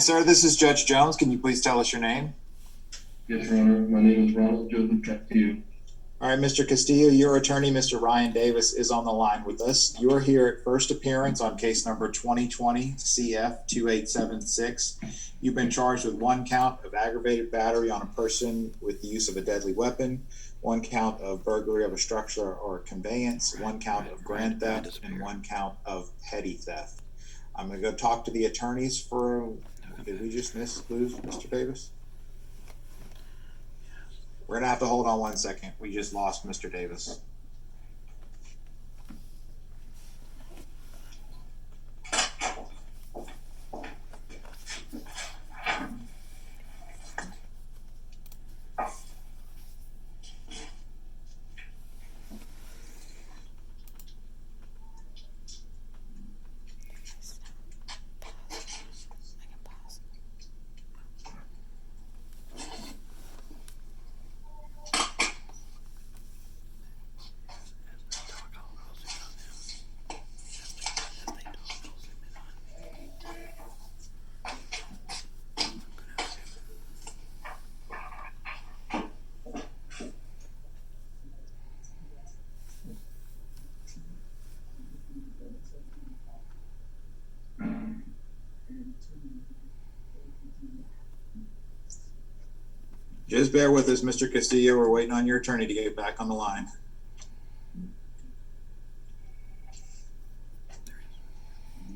Sir, this is Judge Jones. Can you please tell us your name? Yes, Your Honor. My name is Ronald Joseph Castillo. All right, Mr. Castillo, your attorney, Mr. Ryan Davis, is on the line with us. You are here at first appearance on case number 2020 CF 2876. You've been charged with one count of aggravated battery on a person with the use of a deadly weapon, one count of burglary of a structure or conveyance, one count of grand theft, and one count of petty theft. I'm going to go talk to the attorneys for. Did we just lose Mr. Davis? We're going to have to hold on 1 second. We just lost Mr. Davis. Just bear with us, Mr. Castillo. We're waiting on your attorney to get back on the line.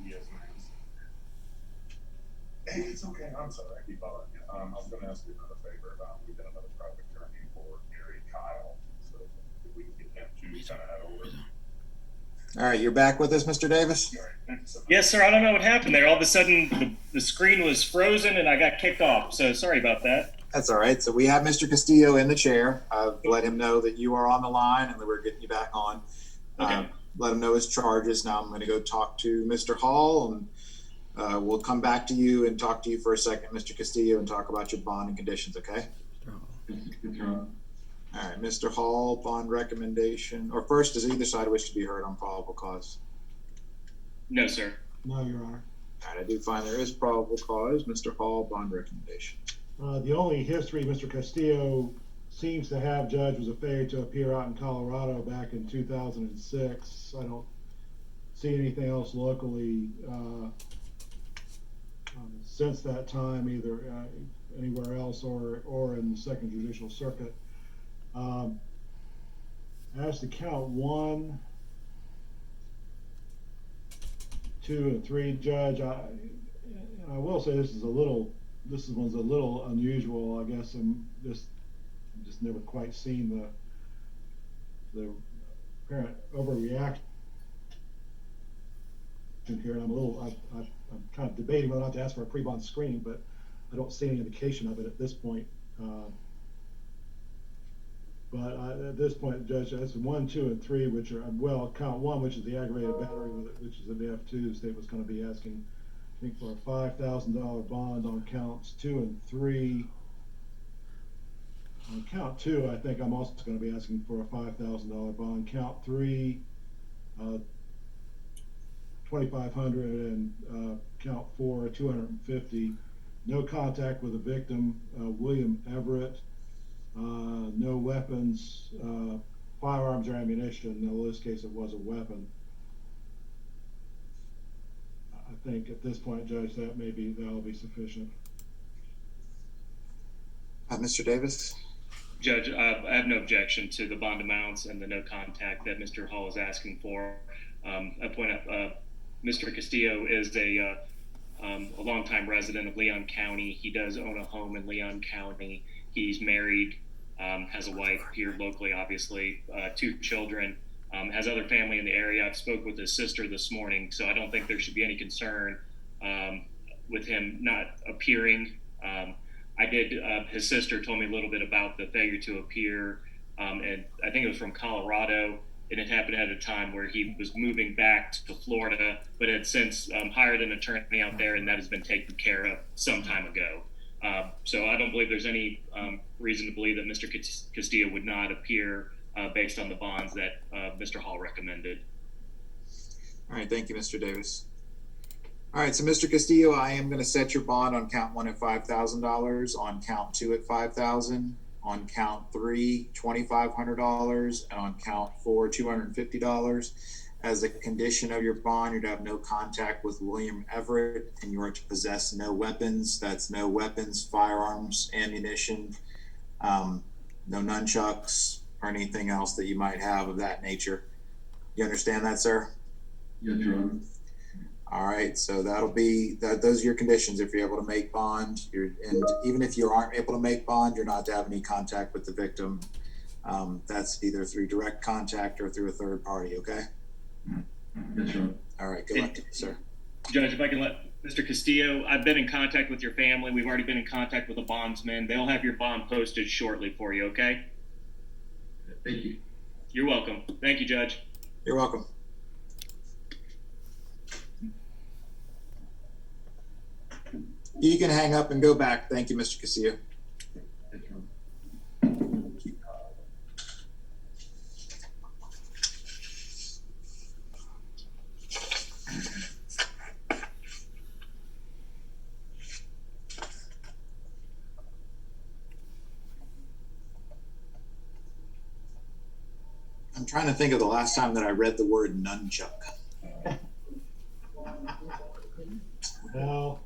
Yes, ma'am. Hey, it's okay. I'm sorry. I keep bothering you. I was going to ask you another favor about we've got another private attorney for Gary Kyle. So if we can get him to kind of head over. All right, you're back with us, Mr. Davis? All right. Thank you so much. Yes, sir. I don't know what happened there. All of a sudden, the screen was frozen and I got kicked off. So sorry about that. That's all right. So we have Mr. Castillo in the chair. I've let him know that you are on the line and that we're getting you back on. Okay. Let him know his charges. Now I'm going to go talk to Mr. Hall, and we'll come back to you and talk to you for a second, Mr. Castillo, and talk about your bond and conditions, okay? Yes, Your Honor. All right, Mr. Hall, bond recommendation. Or first, does either side wish to be heard on probable cause? No, sir. No, Your Honor. All right, I do find there is probable cause. Mr. Hall, bond recommendation. The only history Mr. Castillo seems to have, Judge, was a failure to appear out in Colorado back in 2006. I don't see anything else locally since that time, either anywhere else or in the Second Judicial Circuit. As to count 1, 2, and 3, Judge, I will say this one's a little unusual. I guess I'm just never quite seen the apparent overreaction here. And I'm kind of debating whether or not to ask for a pre-bond screening, but I don't see any indication of it at this point. At this point, Judge, that's 1, 2, and 3, which are, well, count 1, which is the aggravated battery, which is in the F2. The state was going to be asking, I think, for a $5,000 bond on counts 2 and 3. On count 2, I think I'm also going to be asking for a $5,000 bond. Count 3, $2,500, and count 4, $250. No contact with the victim, William Everett. No weapons, firearms or ammunition. In this case, it was a weapon. I think at this point, Judge, that'll be sufficient. Mr. Davis? Judge, I have no objection to the bond amounts and the no contact that Mr. Hall is asking for. I point out Mr. Castillo is a longtime resident of Leon County. He does own a home in Leon County. He's married, has a wife here locally, obviously, 2 children, has other family in the area. I've spoke with his sister this morning, so I don't think there should be any concern with him not appearing. His sister told me a little bit about the failure to appear, and I think it was from Colorado, and it happened at a time where he was moving back to Florida, but had since hired an attorney out there, and that has been taken care of some time ago. So I don't believe there's any reason to believe that Mr. Castillo would not appear based on the bonds that Mr. Hall recommended. All right, thank you, Mr. Davis. All right, so Mr. Castillo, I am gonna set your bond on count one at $5,000, on count two at $5,000, on count three, $2,500, and on count four, $250. As a condition of your bond, you're to have no contact with William Everett, and you are to possess no weapons. That's no weapons, firearms, ammunition, no nunchucks, or anything else that you might have of that nature. You understand that, sir? Yes, Your Honor. All right, so that'll be, those are your conditions if you're able to make bond. And even if you aren't able to make bond, you're not to have any contact with the victim. That's either through direct contact or through a third party, okay? Yes, Your Honor. All right, good luck to you, sir. Judge, if I can let Mr. Castillo, I've been in contact with your family. We've already been in contact with the bondsman. They'll have your bond posted shortly for you, okay? Thank you. You're welcome. Thank you, Judge. You're welcome. You can hang up and go back. Thank you, Mr. Castillo. Yes, Your Honor. I'm trying to think of the last time that I read the word nunchuck. Well,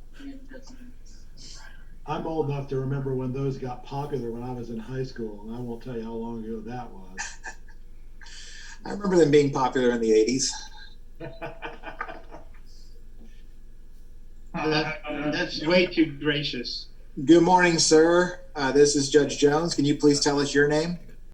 I'm old enough to remember when those got popular when I was in high school, and I won't tell you how long ago that was. I remember them being popular in the 80s. That's way too gracious. Good morning, sir. This is Judge Jones. Can you please tell us your name?